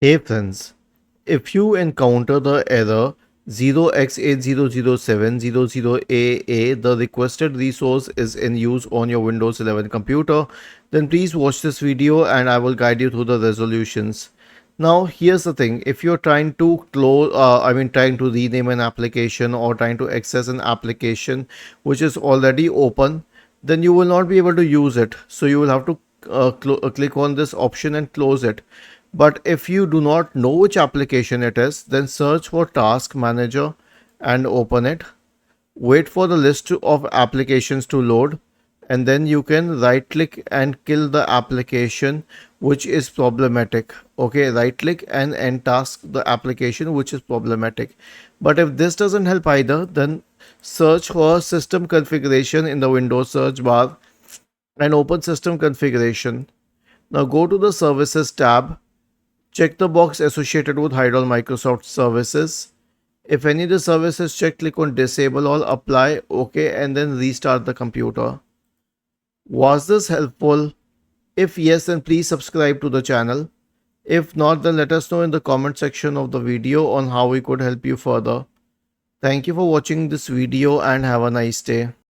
Hey friends, if you encounter the error 0x800700AA, the requested resource is in use on your Windows 11 computer, then please watch this video and I will guide you through the resolutions. Now here's the thing, if you're trying to trying to rename an application or trying to access an application which is already open, then you will not be able to use it. So you will have to click on this option and close it. But if you do not know which application it is, then search for Task Manager and open it. Wait for the list of applications to load, and then you can right click and kill the application which is problematic. Okay, right click and end task the application which is problematic. But if this doesn't help either, then search for system configuration in the Windows search bar and open system configuration. Now go to the services tab. Check the box associated with hide all Microsoft services. If any of the services checked, click on disable all, apply, OK, and then restart the computer. Was this helpful? If yes, then please subscribe to the channel. If not, then let us know in the comment section of the video on how we could help you further. Thank you for watching this video and have a nice day.